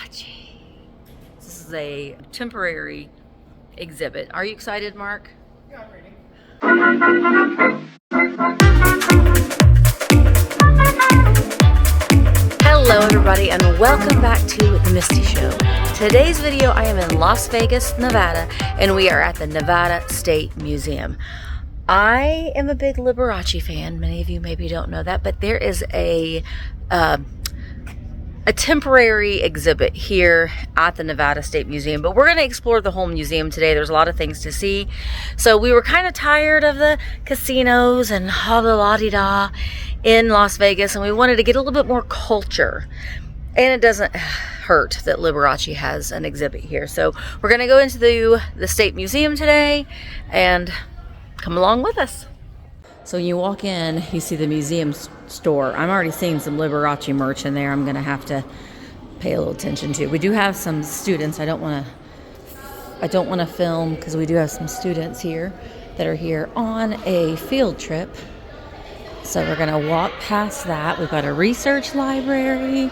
Liberace. This is a temporary exhibit. Are you excited, Mark? Yeah, I'm reading. Hello everybody and welcome back to The Misty Show. Today's video I am in Las Vegas, Nevada, and we are at the Nevada State Museum. I am a big Liberace fan. Many of you maybe don't know that, but there is a temporary exhibit here at the Nevada State Museum, but we're going to explore the whole museum today. There's a lot of things to see. So we were kind of tired of the casinos and la-di-da in Las Vegas, and we wanted to get a little bit more culture. And it doesn't hurt that Liberace has an exhibit here. So we're going to go into the State Museum today and come along with us. So when you walk in, you see the museum store. I'm already seeing some Liberace merch in there I'm going to have to pay a little attention to. We do have some students. I don't want to film because we do have some students here that are here on a field trip. So we're going to walk past that. We've got a research library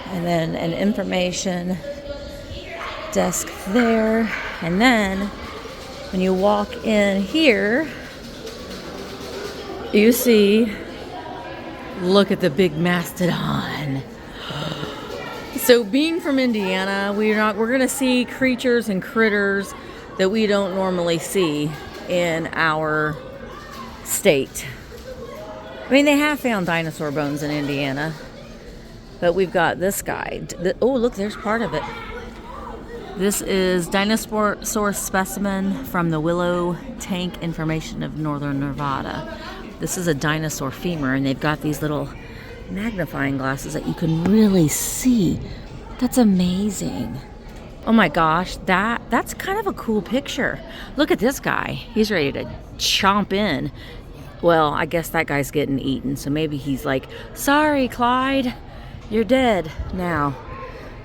and then an information desk there. And then when you walk in here, you see, look at the big mastodon. So being from Indiana, we're gonna see creatures and critters that we don't normally see in our state. I mean, they have found dinosaur bones in Indiana, but we've got this guy. Oh, look, there's part of it. This is dinosaur specimen from the Willow Tank Information of Northern Nevada. This is a dinosaur femur, and they've got these little magnifying glasses that you can really see. That's amazing. Oh my gosh, that's kind of a cool picture. Look at this guy. He's ready to chomp in. Well, I guess that guy's getting eaten, so maybe he's like, sorry, Clyde, you're dead now.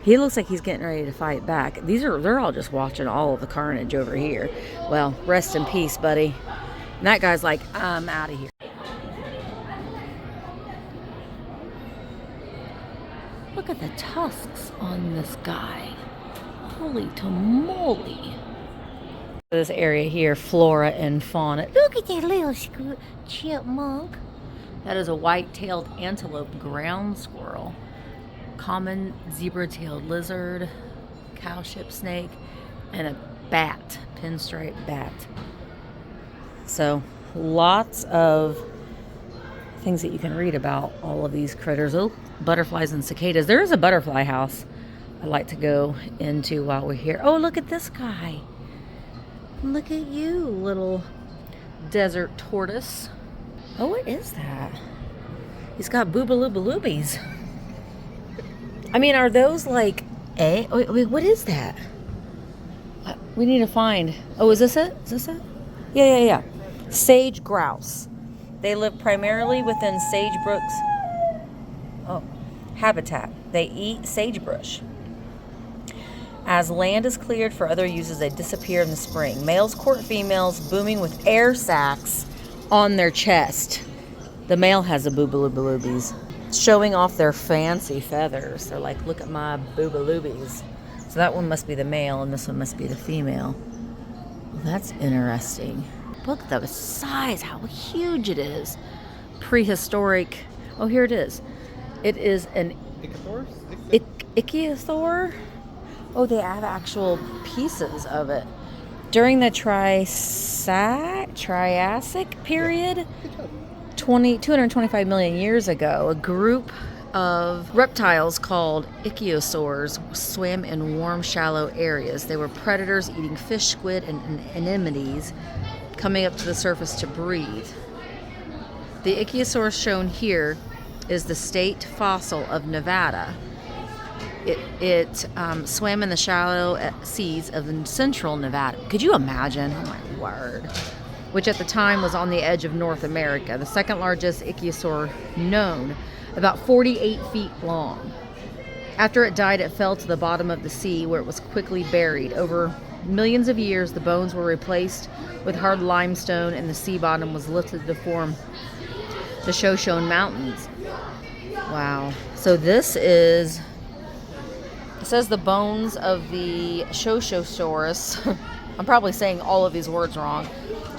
He looks like he's getting ready to fight back. They're all just watching all of the carnage over here. Well, rest in peace, buddy. And that guy's like, I'm out of here. Look at the tusks on this guy. Holy tamale. This area here, flora and fauna. Look at that little chipmunk. That is a white-tailed antelope ground squirrel. Common zebra-tailed lizard, cowship snake, and a bat, pinstripe bat. So lots of things that you can read about all of these critters. Oh, butterflies and cicadas. There is a butterfly house I'd like to go into while we're here. Oh, look at this guy. Look at you, little desert tortoise. Oh, what is that? He's got boobaloobaloobies. I mean, are those like wait, what is that? We need to find. Oh, is this it? Is this it? Yeah. Sage grouse. They live primarily within sagebrush habitat. They eat sagebrush. As land is cleared for other uses, they disappear in the spring. Males court females, booming with air sacs on their chest. The male has a boobaloobaloobies, showing off their fancy feathers. They're like, look at my boobaloobies. So that one must be the male, and this one must be the female. Well, that's interesting. Look at the size, how huge it is. Prehistoric. Oh, here it is. It is an Iosaur. Oh, they have actual pieces of it. During the Triassic period, 225 million years ago, a group of reptiles called Iosaurs swam in warm, shallow areas. They were predators eating fish, squid, and anemones, coming up to the surface to breathe. The Iosaur shown here is the state fossil of Nevada. It swam in the shallow seas of central Nevada. Could you imagine? Oh my word. Which at the time was on the edge of North America, the second largest Iosaur known, about 48 feet long. After it died, it fell to the bottom of the sea where it was quickly buried. Over millions of years, the bones were replaced with hard limestone and the sea bottom was lifted to form the Shoshone Mountains. Wow. So this is says the bones of the Shoshosaurus, I'm probably saying all of these words wrong,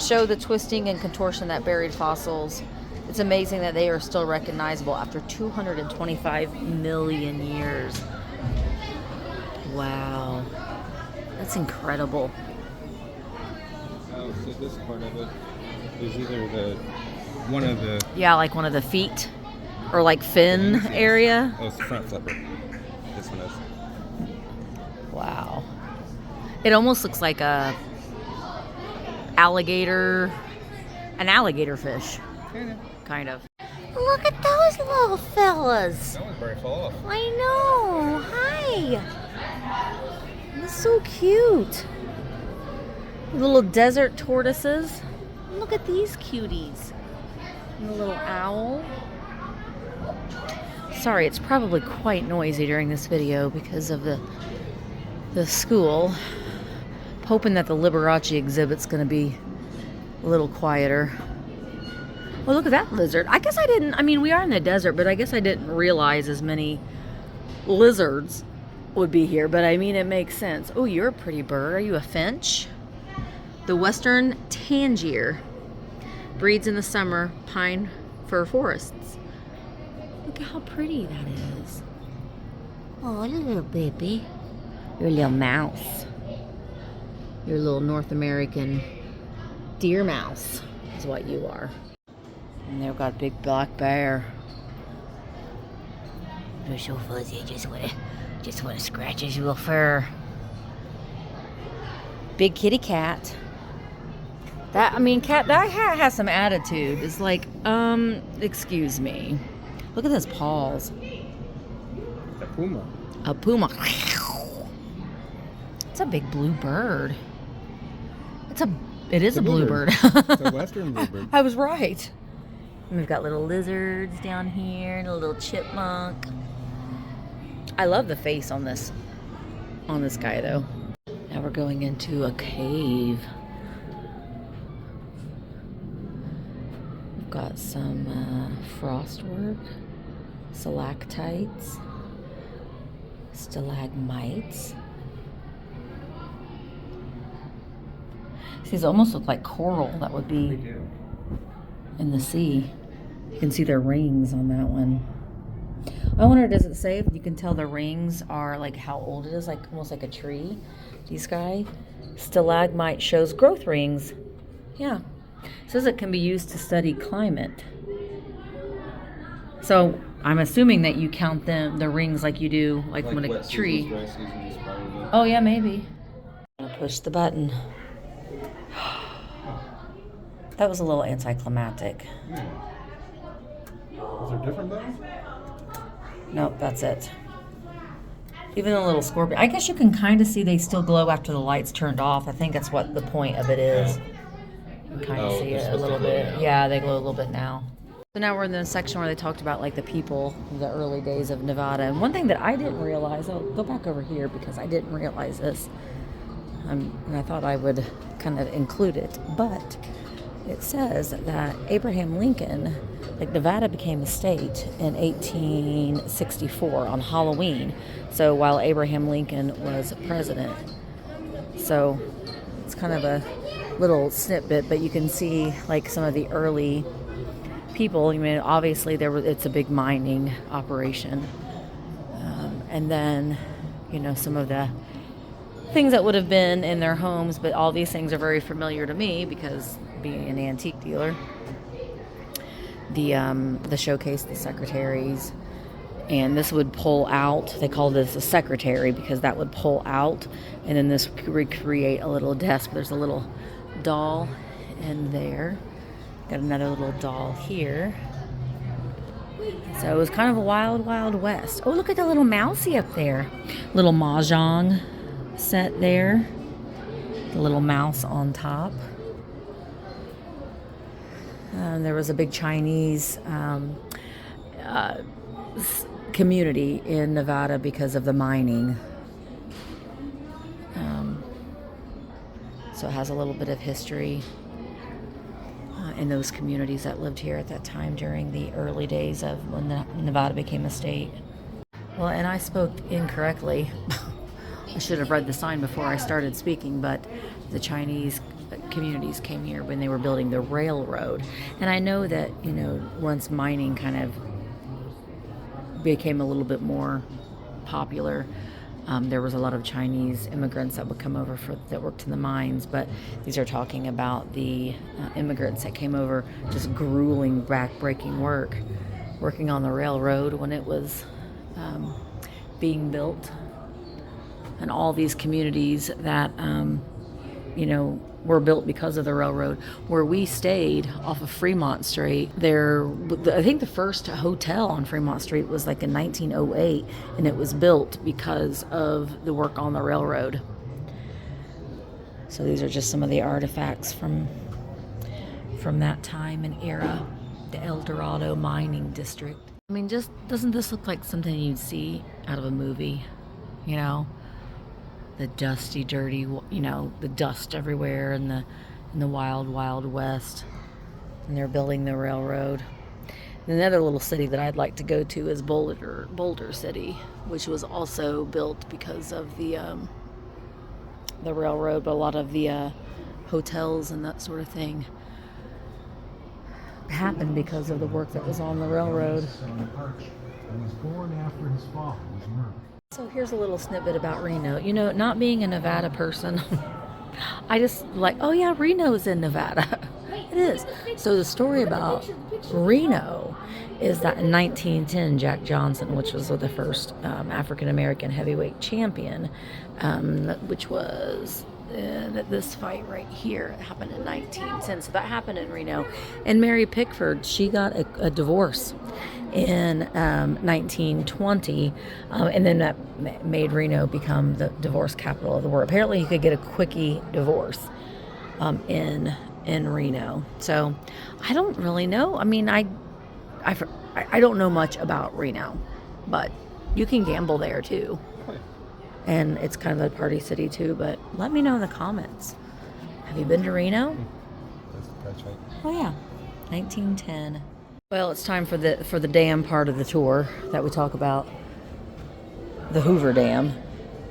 show the twisting and contortion that buried fossils. It's amazing that they are still recognizable after 225 million years. Wow. That's incredible. Oh, so this part of it is either one of the... Yeah, like one of the feet or like fin area. Oh, it's the front flipper. This one is. Wow. It almost looks like an alligator fish. Kind of. Look at those little fellas. That one's very full off. I know. Hi. That's so cute. Little desert tortoises. Look at these cuties. And a little owl. Sorry, it's probably quite noisy during this video because of the school. Hoping that the Liberace exhibit's going to be a little quieter. Oh, look at that lizard. I guess I didn't, I mean, we are in the desert, but I guess I didn't realize as many lizards would be here. But I mean, it makes sense. Oh, you're a pretty bird. Are you a finch? The western tanager breeds in the summer pine fir forests. Look at how pretty that is. Oh, little baby. You're a little mouse. You're a little North American deer mouse is what you are. And they've got a big black bear. They're so fuzzy. I just want to scratch his little fur. Big kitty cat. That cat has some attitude. It's like, excuse me. Look at his paws. A puma. A puma. It's a big blue bird. It is a bluebird. It's a western bluebird. I was right. And we've got little lizards down here and a little chipmunk. I love the face on this guy though. Now we're going into a cave. We've got some frostwork, stalactites, stalagmites. These almost look like coral that would be in the sea. You can see their rings on that one. I wonder, does it say if you can tell the rings are like how old it is, like almost like a tree? These guys. Stalagmite shows growth rings. Yeah. It says it can be used to study climate. So I'm assuming that you count the rings like you do like when a tree. Oh yeah, maybe. I'll push the button. That was a little anticlimactic. Is there different buttons? Nope, that's it. Even a little scorpion. I guess you can kind of see they still glow after the light's turned off. I think that's what the point of it is. You can kind of see it a little bit. Yeah, they glow a little bit now. So now we're in the section where they talked about like the people, the early days of Nevada. And one thing that I didn't realize, I'll go back over here because I didn't realize this. And I thought I would kind of include it. But it says that Abraham Lincoln, like Nevada became a state in 1864 on Halloween. So while Abraham Lincoln was president. So it's kind of a little snippet, but you can see like some of the early people. I mean, obviously it's a big mining operation. And then, you know, some of the things that would have been in their homes, but all these things are very familiar to me because being an antique dealer. The showcase, the secretaries, and this would pull out. They call this a secretary because that would pull out, and then this would recreate a little desk. There's a little doll in there. Got another little doll here. So it was kind of a wild, wild west. Oh, look at the little mousey up there. Little mahjong set there. The little mouse on top. There was a big Chinese community in Nevada because of the mining. So it has a little bit of history in those communities that lived here at that time during the early days of when Nevada became a state. Well, and I spoke incorrectly. I should have read the sign before I started speaking, but the Chinese communities came here when they were building the railroad. And I know that, once mining kind of became a little bit more popular, there was a lot of Chinese immigrants that would come over that worked in the mines, but these are talking about the immigrants that came over, just grueling, back-breaking work, working on the railroad when it was being built. And all these communities that, were built because of the railroad. Where we stayed off of Fremont Street, I think the first hotel on Fremont Street was like in 1908, and it was built because of the work on the railroad. So these are just some of the artifacts from that time and era, the El Dorado mining district. I mean, just doesn't this look like something you'd see out of a movie? The dusty, dirty, the dust everywhere in the wild, wild west. And they're building the railroad. And another little city that I'd like to go to is Boulder City, which was also built because of the railroad, but a lot of the hotels and that sort of thing happened because of the work that was on the railroad. He was born after his father was murdered. So here's a little snippet about Reno. Not being a Nevada person, I just oh yeah, Reno's in Nevada. It is. So the story about Reno is that in 1910, Jack Johnson, which was the first African-American heavyweight champion, which was this fight right here, happened in 1910. So that happened in Reno. And Mary Pickford, she got a divorce in 1920, and then that made Reno become the divorce capital of the world. Apparently you could get a quickie divorce in Reno. So I don't really know. I mean, I don't know much about Reno, but you can gamble there too. And it's kind of a party city too, but let me know in the comments. Have you been to Reno? That's right. Oh yeah, 1910. Well, it's time for the dam part of the tour that we talk about. The Hoover Dam.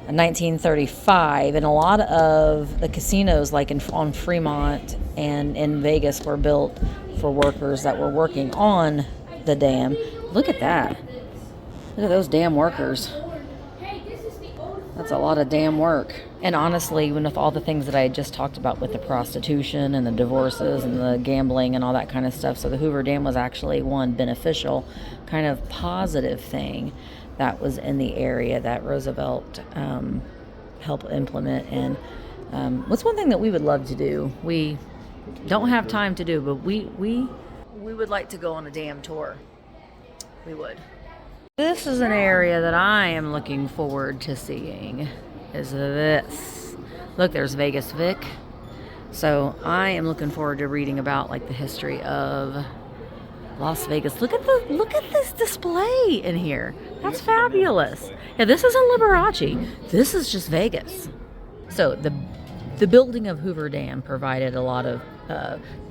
In 1935, and a lot of the casinos like on Fremont and in Vegas were built for workers that were working on the dam. Look at that. Look at those damn workers. That's a lot of damn work. And honestly, with all the things that I had just talked about with the prostitution and the divorces and the gambling and all that kind of stuff, so the Hoover Dam was actually one beneficial, kind of positive thing that was in the area that Roosevelt helped implement. And what's one thing that we would love to do? We don't have time to do, but we would like to go on a dam tour. We would. This is an area that I am looking forward to seeing, is this. Look, there's Vegas Vic. So I am looking forward to reading about the history of Las Vegas. Look at this display in here. That's fabulous. Yeah, this isn't Liberace. This is just Vegas. So the building of Hoover Dam provided a lot of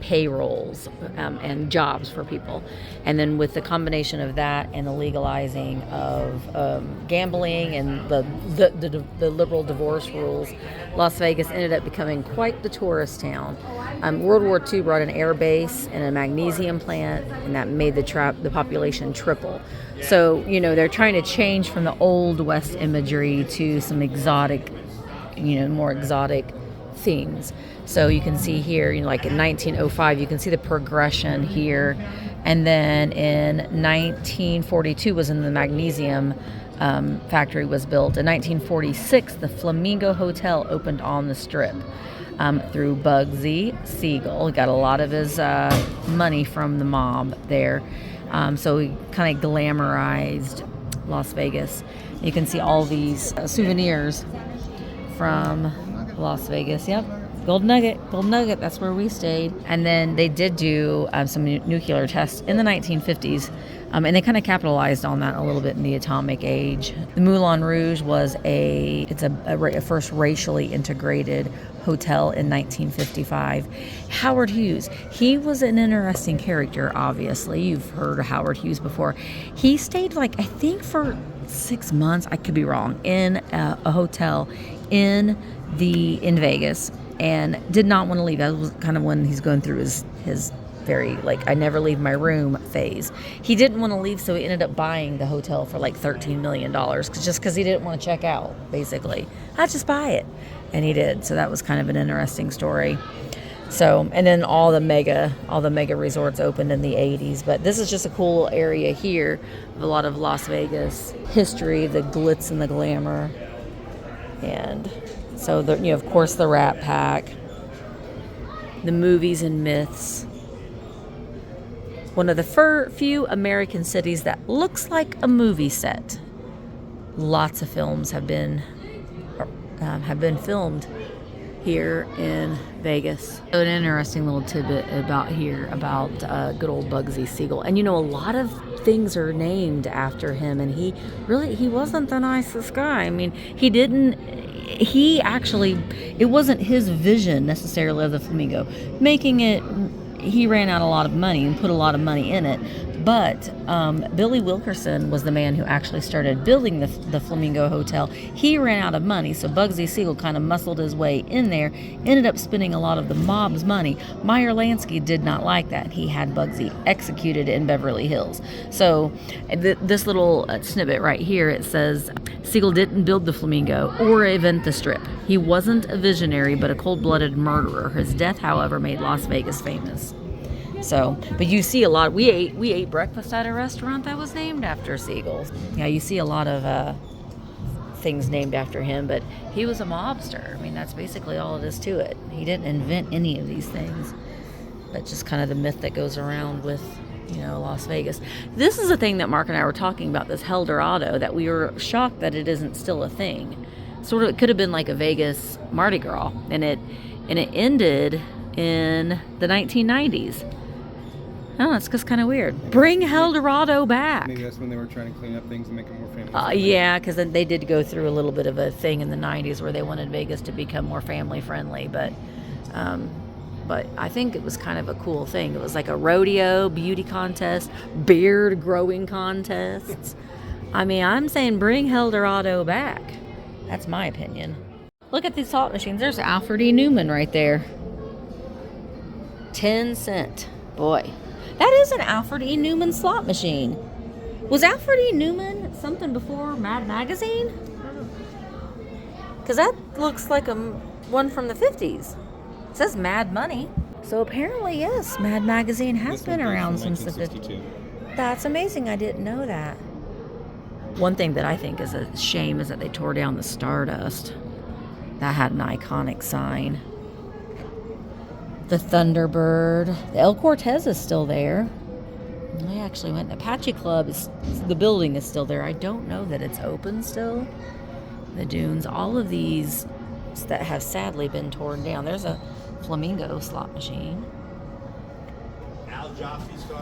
payrolls and jobs for people. And then with the combination of that and the legalizing of gambling and the liberal divorce rules, Las Vegas ended up becoming quite the tourist town. World War II brought an air base and a magnesium plant, and that made the population triple. So, they're trying to change from the old West imagery to some exotic, more exotic themes. So you can see here, like in 1905, you can see the progression here. And then in 1942 was when the magnesium factory was built. In 1946, the Flamingo Hotel opened on the Strip through Bugsy Siegel. He got a lot of his money from the mob there. So he kind of glamorized Las Vegas. You can see all these souvenirs from Las Vegas. Yep. Gold Nugget, that's where we stayed. And then they did do some nuclear tests in the 1950s, and they kind of capitalized on that a little bit in the atomic age. The Moulin Rouge was a first racially integrated hotel in 1955. Howard Hughes, he was an interesting character, obviously. You've heard of Howard Hughes before. He stayed I think for 6 months, I could be wrong, in a hotel in Vegas, and did not want to leave. That was kind of when he's going through his very, like, I never leave my room phase. He didn't want to leave, so he ended up buying the hotel for like $13 million just because he didn't want to check out, basically. I'd just buy it. And he did. So that was kind of an interesting story. So, and then all the mega resorts opened in the 80s. But this is just a cool area here of a lot of Las Vegas history, the glitz and the glamour. And so, of course, the Rat Pack, the movies and myths. One of the few American cities that looks like a movie set. Lots of films have been filmed here in Vegas. So an interesting little tidbit about good old Bugsy Siegel. And a lot of things are named after him, and he wasn't the nicest guy. I mean, it wasn't his vision necessarily of the flamingo. He ran out a lot of money and put a lot of money in it. But Billy Wilkerson was the man who actually started building the Flamingo Hotel. He ran out of money, so Bugsy Siegel kind of muscled his way in there, ended up spending a lot of the mob's money. Meyer Lansky did not like that. He had Bugsy executed in Beverly Hills. So this little snippet right here, it says, Siegel didn't build the Flamingo or invent the Strip. He wasn't a visionary, but a cold-blooded murderer. His death, however, made Las Vegas famous. So, but you see a lot. We ate breakfast at a restaurant that was named after Siegel. Yeah, you see a lot of things named after him, but he was a mobster. I mean, that's basically all it is to it. He didn't invent any of these things, but just kind of the myth that goes around with, Las Vegas. This is a thing that Mark and I were talking about, this Eldorado, that we were shocked that it isn't still a thing. Sort of, it could have been like a Vegas Mardi Gras, and it ended in the 1990s. Oh, it's just kind of weird. Bring Eldorado back. Maybe that's when they were trying to clean up things and make it more family. Yeah, because they did go through a little bit of a thing in the 90s where they wanted Vegas to become more family friendly. But I think it was kind of a cool thing. It was like a rodeo, beauty contest, beard growing contests. I mean, I'm saying bring Eldorado back. That's my opinion. Look at these slot machines. There's Alfred E. Newman right there. 10 cent. Boy. That is an Alfred E. Newman slot machine. Was Alfred E. Newman something before Mad Magazine? Because that looks like one from the 50s. It says Mad Money. So apparently, yes, Mad Magazine has been around since the 50s. That's amazing. I didn't know that. One thing that I think is a shame is that they tore down the Stardust. That had an iconic sign. The Thunderbird. The El Cortez is still there. I actually went. Apache Club the building is still there. I don't know that it's open still. The dunes. All of these that have sadly been torn down. There's a Flamingo slot machine.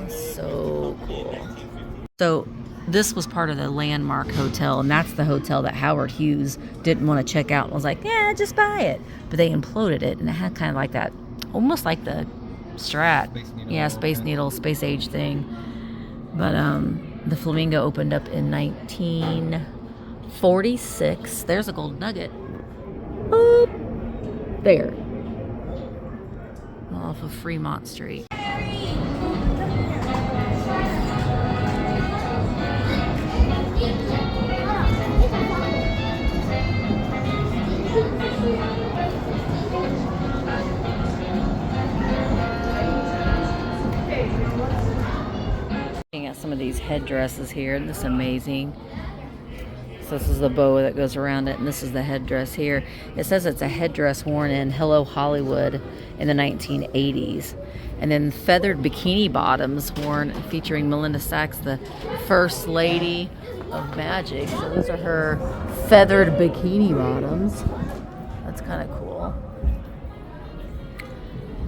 So cool. So this was part of the Landmark Hotel, and that's the hotel that Howard Hughes didn't want to check out and was like, yeah, just buy it. But they imploded it, and it had kind of like that, almost like the Strat. Space Needle, Space Age thing. But the Flamingo opened up in 1946. There's a gold nugget. Boop. There. Off of Fremont Street. Looking at some of these headdresses here, and this is amazing. So this is the boa that goes around it, and this is the headdress here. It says it's a headdress worn in Hello Hollywood in the 1980s. And then feathered bikini bottoms worn featuring Melinda Sachs, the first lady of magic. So those are her feathered bikini bottoms. That's kind of cool.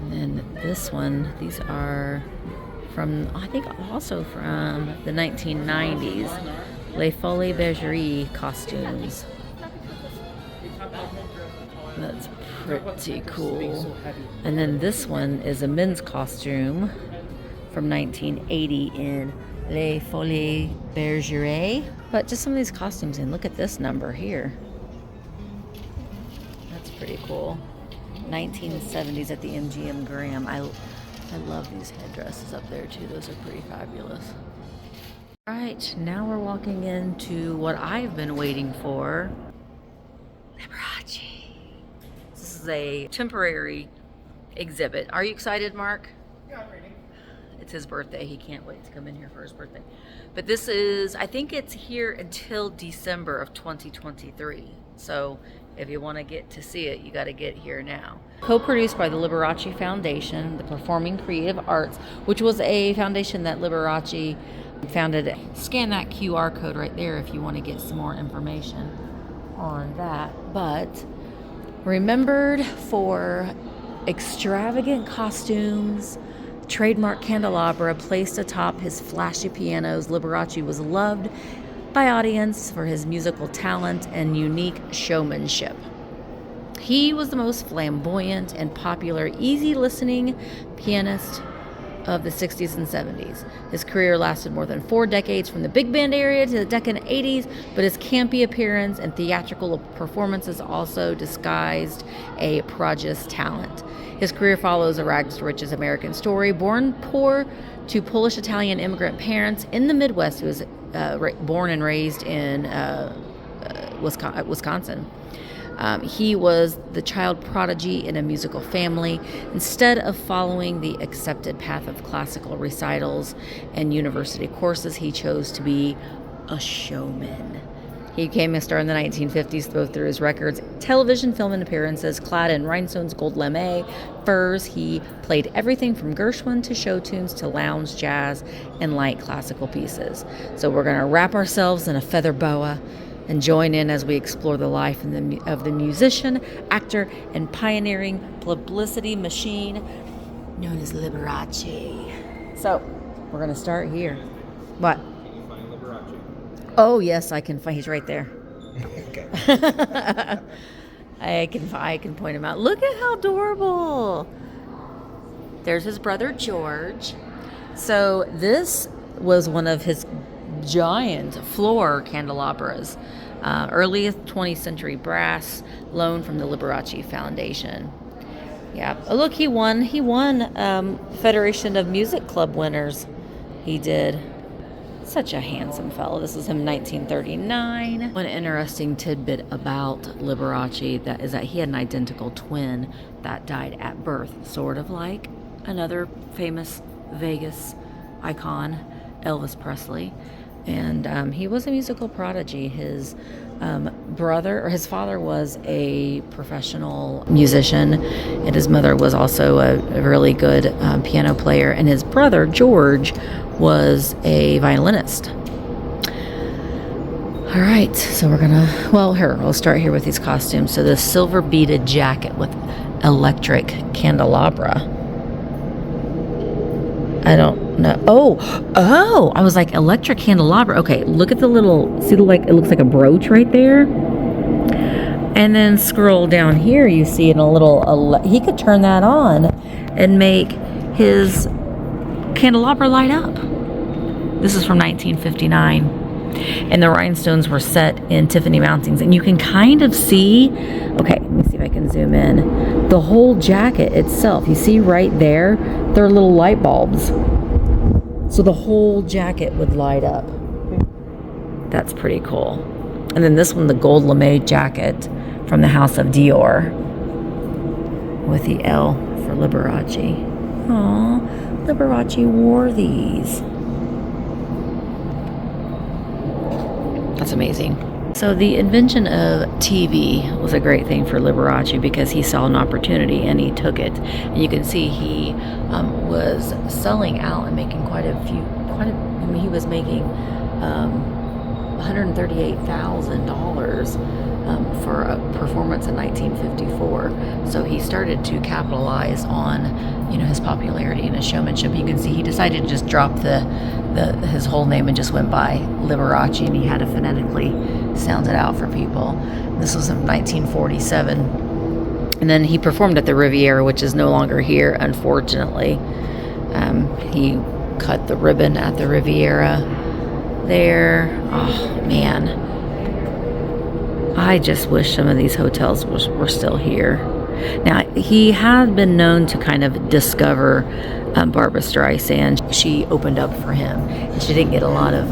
And then this one, these are from, I think also from the 1990s. Les Folies Bergerie costumes. That's pretty cool. And then this one is a men's costume from 1980 in Les Folies Bergeret. But just some of these costumes, and look at this number here. That's pretty cool. 1970s at the MGM Graham. I love these headdresses up there too. Those are pretty fabulous. All right, now we're walking into what I've been waiting for. Liberace. This is a temporary exhibit. Are you excited, Mark? Yeah, I'm reading. It's his birthday. He can't wait to come in here for his birthday. But this is, I think it's here until December of 2023. So if you want to get to see it, you got to get here now. Co-produced by the Liberace Foundation, the Performing Creative Arts, which was a foundation that Liberace founded. Scan that QR code right there if you want to get some more information on that. But remembered for extravagant costumes, trademark Candleabra placed atop his flashy pianos, Liberace was loved by audience for his musical talent and unique showmanship. He was the most flamboyant and popular, easy-listening pianist of the 60s and 70s. His career lasted more than 4 decades, from the big band era to the decadent 80s, but his campy appearance and theatrical performances also disguised a prodigious talent. His career follows a rags to riches American story. Born poor to Polish-Italian immigrant parents in the Midwest, he was born and raised in Wisconsin. He was the child prodigy in a musical family. Instead of following the accepted path of classical recitals and university courses, he chose to be a showman. He became a star in the 1950s, both through his records, television, film, and appearances. Clad in rhinestones, gold lame, furs, he played everything from Gershwin to show tunes to lounge, jazz, and light classical pieces. So we're going to wrap ourselves in a feather boa and join in as we explore the life of the musician, actor, and pioneering publicity machine known as Liberace. So we're going to start here. What? Can you find Liberace? Oh, yes, I can find. He's right there. Okay. I can point him out. Look at how adorable. There's his brother George. So this was one of his giant floor candelabras, early 20th century brass, loaned from the Liberace Foundation. Yeah. Oh, look, he won Federation of Music Club winners. He did. Such a handsome fellow. This was him in 1939. One interesting tidbit about Liberace is that he had an identical twin that died at birth, sort of like another famous Vegas icon, Elvis Presley. And he was a musical prodigy. His his father was a professional musician, and his mother was also a really good piano player, and his brother George was a violinist. All right, so we'll start here with these costumes. So the silver beaded jacket with electric candelabra. I don't know. Oh, I was like, electric candelabra. Okay, look at it looks like a brooch right there. And then scroll down here, you see in a little, he could turn that on and make his candelabra light up. This is from 1959. And the rhinestones were set in Tiffany mountings. And you can kind of see, okay, let me see if I can zoom in. The whole jacket itself, you see right there, they're little light bulbs. So the whole jacket would light up. That's pretty cool. And then this one, the gold lame jacket from the house of Dior with the L for Liberace. Aw, Liberace wore these. That's amazing. So the invention of TV was a great thing for Liberace because he saw an opportunity and he took it. And you can see he was selling out and making he was making $138,000 for a performance in 1954. So he started to capitalize on, his popularity and his showmanship. You can see he decided to just drop his whole name and just went by Liberace, and he had to phonetically sound it out for people. This was in 1947. And then he performed at the Riviera, which is no longer here, unfortunately. He cut the ribbon at the Riviera there. Oh man, I just wish some of these hotels were still here. Now, he had been known to kind of discover Barbra Streisand. She opened up for him, and she didn't get a lot of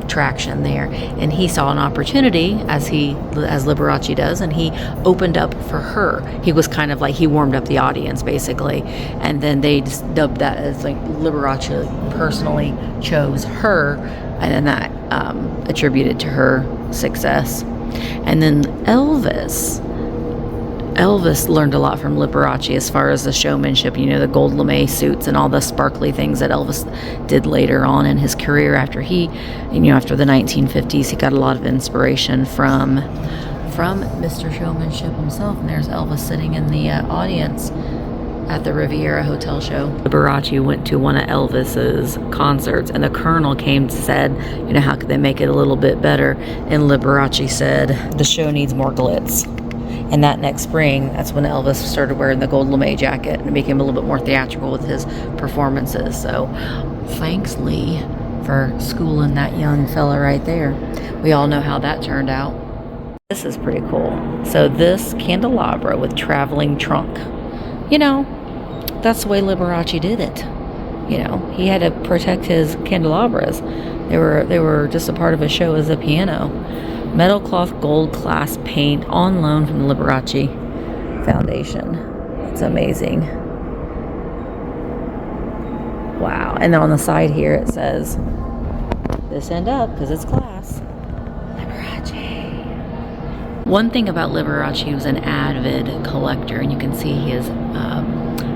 traction there, and he saw an opportunity as Liberace does, and he opened up for her. He was kind of like, he warmed up the audience basically, and then they just dubbed that as like Liberace personally chose her, and then that attributed to her success. And then Elvis learned a lot from Liberace as far as the showmanship, you know, the gold lame suits and all the sparkly things that Elvis did later on in his career. After after the 1950s, he got a lot of inspiration from Mr. Showmanship himself. And there's Elvis sitting in the audience at the Riviera Hotel show. Liberace went to one of Elvis's concerts, and the Colonel came and said, you know, how could they make it a little bit better? And Liberace said, the show needs more glitz. And that next spring, that's when Elvis started wearing the gold lame jacket and became a little bit more theatrical with his performances. So thanks, Lee, for schooling that young fella right there. We all know how that turned out. This is pretty cool. So this Candleabra with traveling trunk. You know, that's the way Liberace did it. You know, he had to protect his candelabras. They were just a part of his show as a piano. Metal cloth gold class paint on loan from the Liberace Foundation. It's amazing. Wow. And then on the side here it says, this end up, because it's class. Liberace. One thing about Liberace, he was an avid collector, and you can see his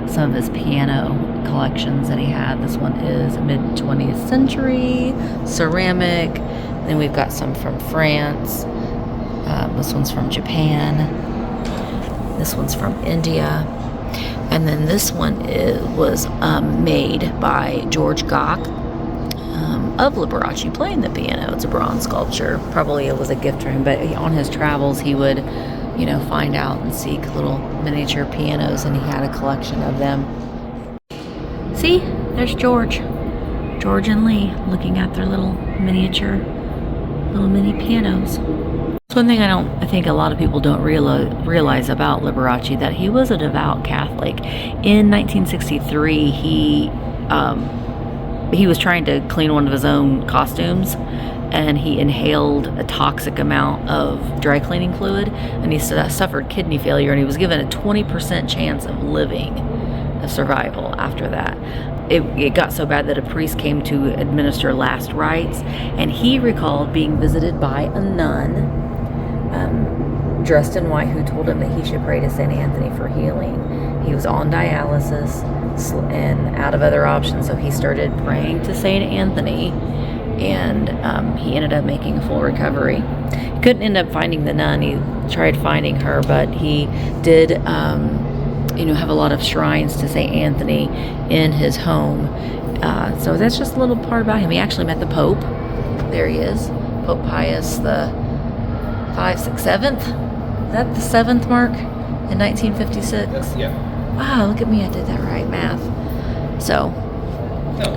some of his piano collections that he had. This one is mid-20th century, ceramic. Then we've got some from France. This one's from Japan. This one's from India. And then this one was made by George Gach of Liberace playing the piano. It's a bronze sculpture. Probably it was a gift for him, but on his travels he would, you know, find out and seek little miniature pianos, and he had a collection of them. See, there's George and Lee looking at their little mini pianos. It's one thing I think a lot of people don't realize about Liberace, that he was a devout Catholic. In 1963, he was trying to clean one of his own costumes, and he inhaled a toxic amount of dry cleaning fluid, and he suffered kidney failure, and he was given a 20% chance of survival after that. It got so bad that a priest came to administer last rites, and he recalled being visited by a nun dressed in white, who told him that he should pray to St. Anthony for healing. He was on dialysis and out of other options, so he started praying to St. Anthony, and he ended up making a full recovery. He couldn't end up finding the nun. He tried finding her, but he did have a lot of shrines to St. Anthony in his home. So that's just a little part about him. He actually met the Pope. There he is. Pope Pius the 7th. Is that the 7th, Mark? In 1956? Yeah. Wow, look at me. I did that right. Math. So,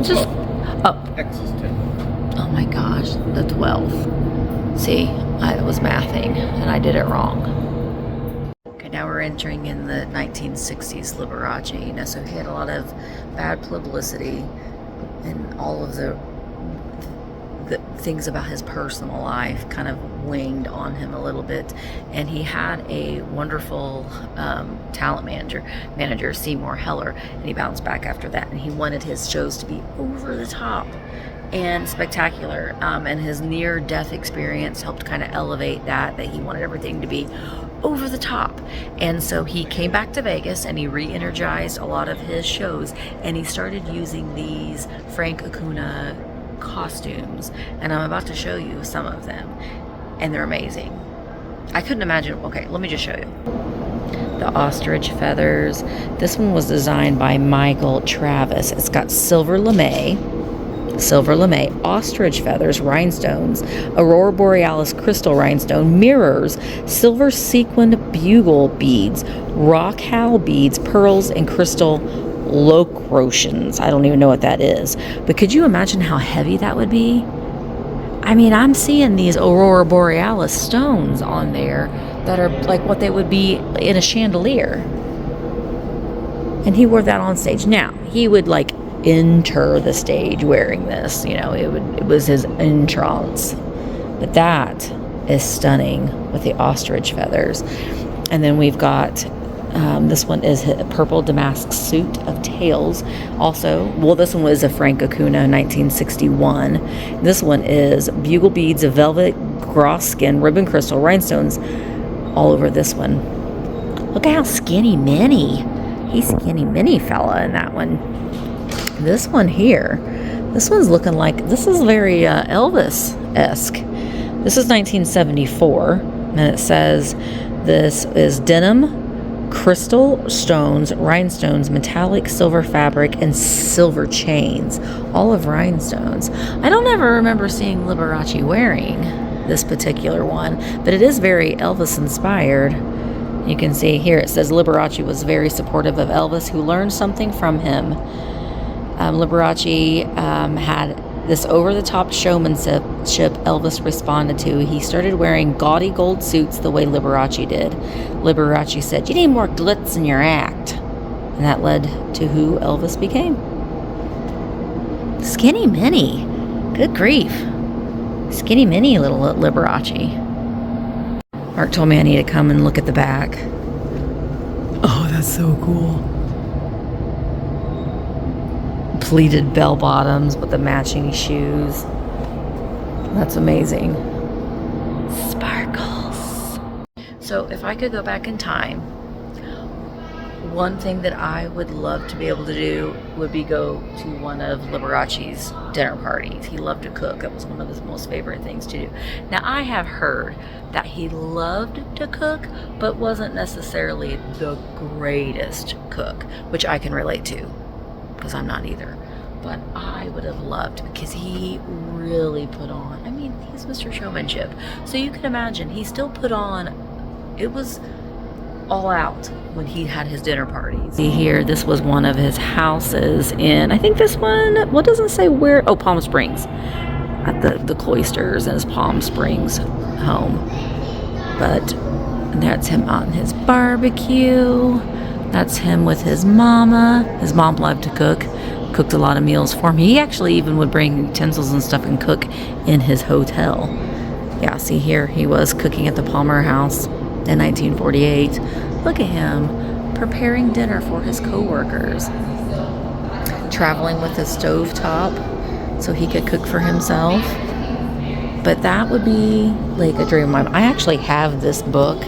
just up. X is 10. Oh my gosh, the 12th. See, I was mathing and I did it wrong. Okay, now we're entering in the 1960s Liberace. So he had a lot of bad publicity and all of the things about his personal life kind of waned on him a little bit, and he had a wonderful talent manager Seymour Heller, and he bounced back after that, and he wanted his shows to be over the top and spectacular, and his near-death experience helped kind of elevate that he wanted everything to be over the top. And so he came back to Vegas and he re-energized a lot of his shows, and he started using these Frank Akuna costumes, and I'm about to show you some of them, and they're amazing. I couldn't imagine. Okay, let me just show you the ostrich feathers. This one was designed by Michael Travis. It's got silver lame, ostrich feathers, rhinestones, aurora borealis crystal rhinestone, mirrors, silver sequined bugle beads, rock howell beads, pearls, and crystal locutions. I don't even know what that is. But could you imagine how heavy that would be? I mean, I'm seeing these Aurora Borealis stones on there that are like what they would be in a chandelier. And he wore that on stage. Now, he would like enter the stage wearing this, you know, it was his entrance. But that is stunning with the ostrich feathers. And then we've got this one is a purple damask suit of tails. Also, well, this one was a Frank Akuna 1961. This one is bugle beads of velvet, grouse skin, ribbon crystal, rhinestones all over this one. Look at how skinny mini. He's skinny mini fella in that one. This one here, this one's looking like, this is very Elvis-esque. This is 1974, and it says this is denim, crystal stones, rhinestones, metallic silver fabric, and silver chains. All of rhinestones. I don't ever remember seeing Liberace wearing this particular one, but it is very Elvis-inspired. You can see here it says Liberace was very supportive of Elvis, who learned something from him. Liberace had this over-the-top showmanship Elvis responded to. He started wearing gaudy gold suits the way Liberace did. Liberace said, "You need more glitz in your act." And that led to who Elvis became. Skinny Minnie. Good grief. Skinny Minnie, little Liberace. Mark told me I need to come and look at the back. Oh, that's so cool. Pleated bell bottoms with the matching shoes. That's amazing. Sparkles. So if I could go back in time, one thing that I would love to be able to do would be go to one of Liberace's dinner parties. He loved to cook. That was one of his most favorite things to do. Now, I have heard that he loved to cook, but wasn't necessarily the greatest cook, which I can relate to, because I'm not either. But I would have loved, because he really put on, I mean, he's Mr. Showmanship. So you can imagine, he still put on, it was all out when he had his dinner parties. See here, this was one of his houses in, I think this one, what doesn't say where, oh, Palm Springs. At the cloisters in his Palm Springs home. But that's him on his barbecue. That's him with his mama. His mom loved to cook. Cooked a lot of meals for him. He actually even would bring utensils and stuff and cook in his hotel. Yeah, see here, he was cooking at the Palmer House in 1948. Look at him preparing dinner for his co-workers. Traveling with a stovetop so he could cook for himself. But that would be like a dream of mine. I actually have this book,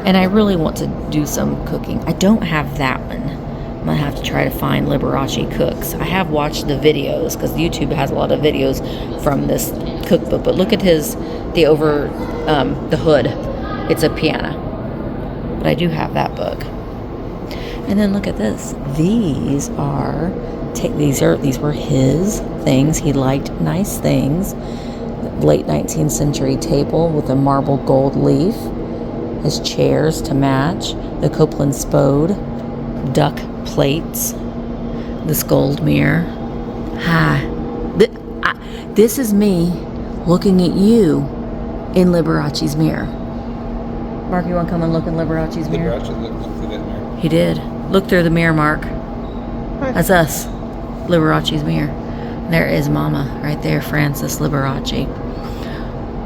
and I really want to do some cooking. I don't have that one. I'm gonna have to try to find Liberace Cooks. I have watched the videos, because YouTube has a lot of videos from this cookbook. But look at the hood. It's a piano. But I do have that book. And then look at this. These were his things. He liked nice things. Late 19th century table with a marble gold leaf. His chairs to match. The Copeland Spode. Duck plates. This gold mirror. Hi. This is me looking at you in Liberace's mirror. Mark, you want to come and look in Liberace's mirror? Liberace looked through that mirror. He did. Look through the mirror, Mark. That's us. Liberace's mirror. There is Mama right there, Frances Liberace,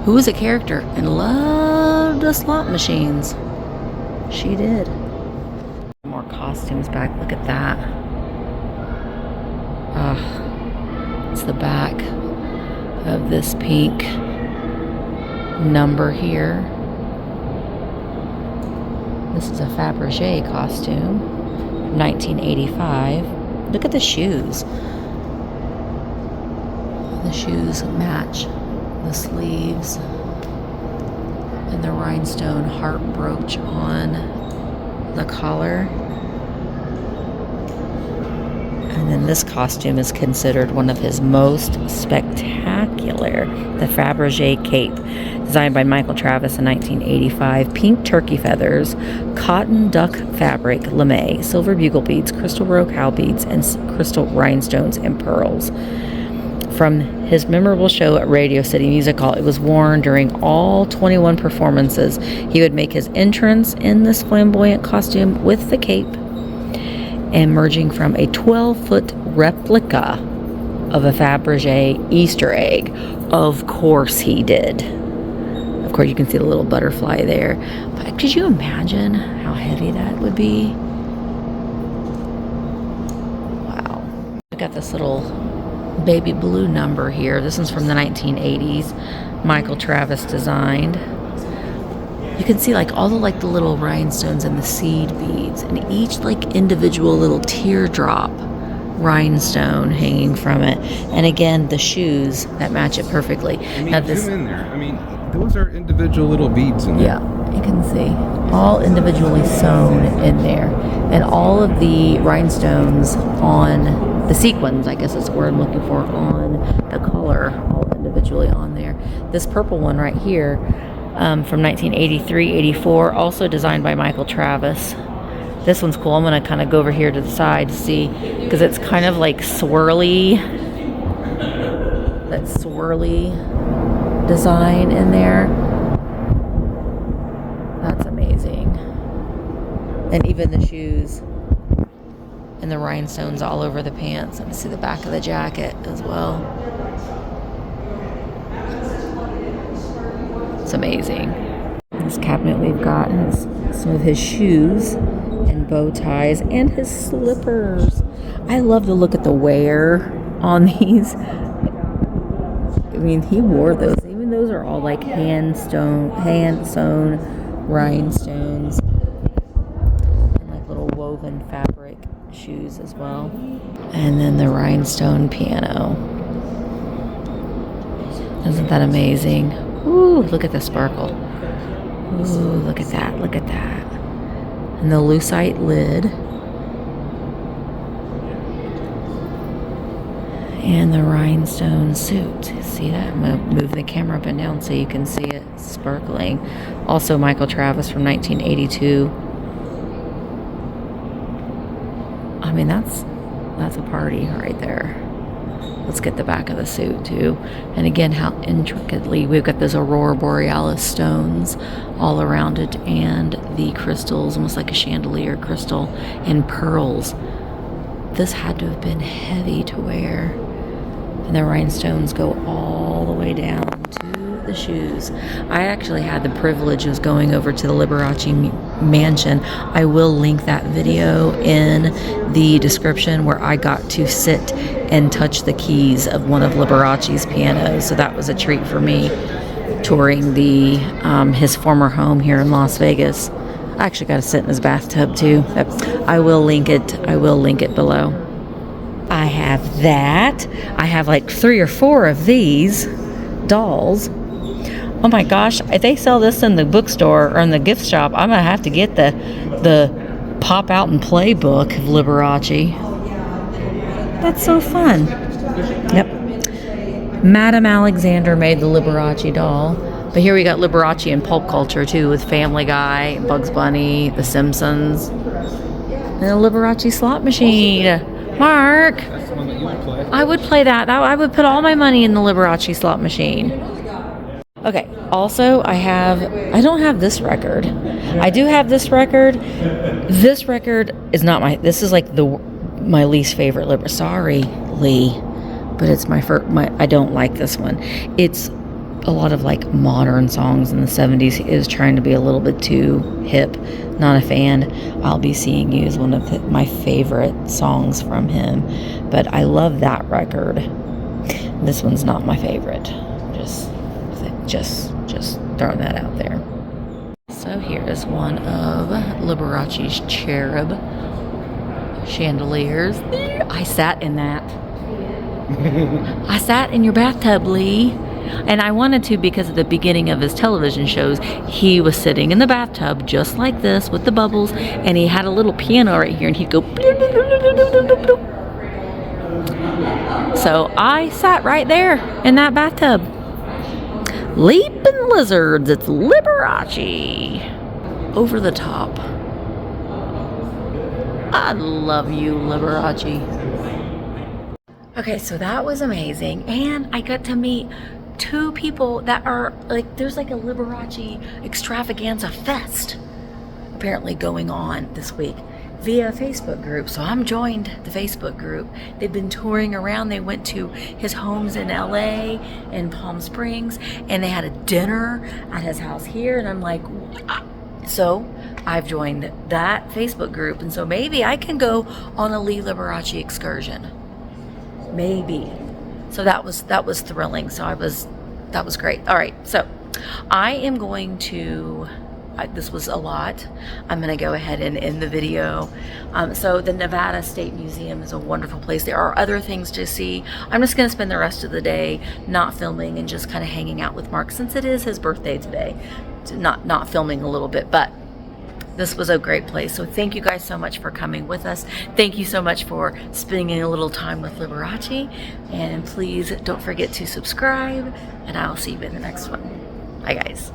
who was a character and loved the slot machines. She did. More costumes back. Look at that. It's the back of this pink number here. This is a Fabergé costume from 1985. Look at the shoes. The shoes match the sleeves, and the rhinestone heart brooch on the collar. And And then this costume is considered one of his most spectacular, the Fabra Cape, designed by Michael Travis in 1985. Pink turkey feathers, cotton duck fabric, lame, silver bugle beads, crystal roe cow beads, and crystal rhinestones and pearls. From his memorable show at Radio City Music Hall, it was worn during all 21 performances. He would make his entrance in this flamboyant costume with the cape, emerging from a 12-foot replica of a Fabergé Easter egg. Of course he did. Of course, you can see the little butterfly there. But could you imagine how heavy that would be? Wow. We got this little baby blue number here. This one's from the 1980s. Michael Travis designed. You can see like all the little rhinestones and the seed beads, and each like individual little teardrop rhinestone hanging from it. And again, the shoes that match it perfectly. I mean, zoom in there. I mean, those are individual little beads in there. Yeah, you can see all individually sewn in there, and all of the rhinestones on the sequins, I guess that's the word I'm looking for, on the collar, all individually on there. This purple one right here, from 1983-84, also designed by Michael Travis. This one's cool. I'm going to kind of go over here to the side to see, because it's kind of like swirly, that swirly design in there. That's amazing. And even the shoes and the rhinestones all over the pants. Let me see the back of the jacket as well. It's amazing. In this cabinet we've got some of his shoes and bow ties and his slippers. I love to look at the wear on these. I mean, he wore those. Even those are all like hand sewn rhinestones and like little woven fabric shoes as well. And then the rhinestone piano. Isn't that amazing? Ooh, look at the sparkle. Ooh, look at that, look at that. And the lucite lid. And the rhinestone suit. See that? Move the camera up and down so you can see it sparkling. Also Michael Travis from 1982. I mean, that's a party right there. Let's get the back of the suit too. And again, how intricately we've got those Aurora Borealis stones all around it, and the crystals, almost like a chandelier crystal, and pearls. This had to have been heavy to wear. And the rhinestones go all the way down to the shoes. I actually had the privilege of going over to the Liberace mansion. I will link that video in the description, where I got to sit and touch the keys of one of Liberace's pianos. So that was a treat for me, touring the his former home here in Las Vegas. I actually got to sit in his bathtub too. I will link it. I will link it below. I have that. I have like 3 or 4 of these dolls. Oh my gosh, if they sell this in the bookstore or in the gift shop, I'm gonna have to get the pop out and play book of Liberace. That's so fun. Yep. Madame Alexander made the Liberace doll. But here we got Liberace in pulp culture too, with Family Guy, Bugs Bunny, The Simpsons, and a Liberace slot machine. Mark, That's the one that you would play. I would play that. I would put all my money in the Liberace slot machine. Okay, also I don't have this record. I do have this record. This record is not this is like my least favorite Liberace. Sorry, Lee, but it's I don't like this one. It's a lot of like modern songs in the 70s. He is trying to be a little bit too hip. Not a fan. I'll Be Seeing You is one of my favorite songs from him, but I love that record. This one's not my favorite. Just throwing that out there. So here is one of Liberace's cherub chandeliers. I sat in that. I sat in your bathtub, Lee. And I wanted to, because at the beginning of his television shows, he was sitting in the bathtub just like this with the bubbles, and he had a little piano right here, and he'd go bloop, bloop, bloop, bloop, bloop, bloop, bloop. So I sat right there in that bathtub. Leaping lizards, it's Liberace. Over the top. I love you, Liberace. Okay, so that was amazing. And I got to meet 2 people that are like, there's like a Liberace Extravaganza Fest apparently going on this week via Facebook group. So I'm joined the Facebook group. They've been touring around. They went to his homes in LA and Palm Springs, and they had a dinner at his house here. And I'm like, what? So I've joined that Facebook group, and so maybe I can go on a Lee Liberace excursion. Maybe. So that was thrilling. So that was great. All right. So I am going to, this was a lot. I'm going to go ahead and end the video. So the Nevada State Museum is a wonderful place. There are other things to see. I'm just going to spend the rest of the day not filming and just kind of hanging out with Mark since it is his birthday today. Not filming a little bit, but this was a great place. So thank you guys so much for coming with us. Thank you so much for spending a little time with Liberace. And please don't forget to subscribe, and I'll see you in the next one. Bye, guys.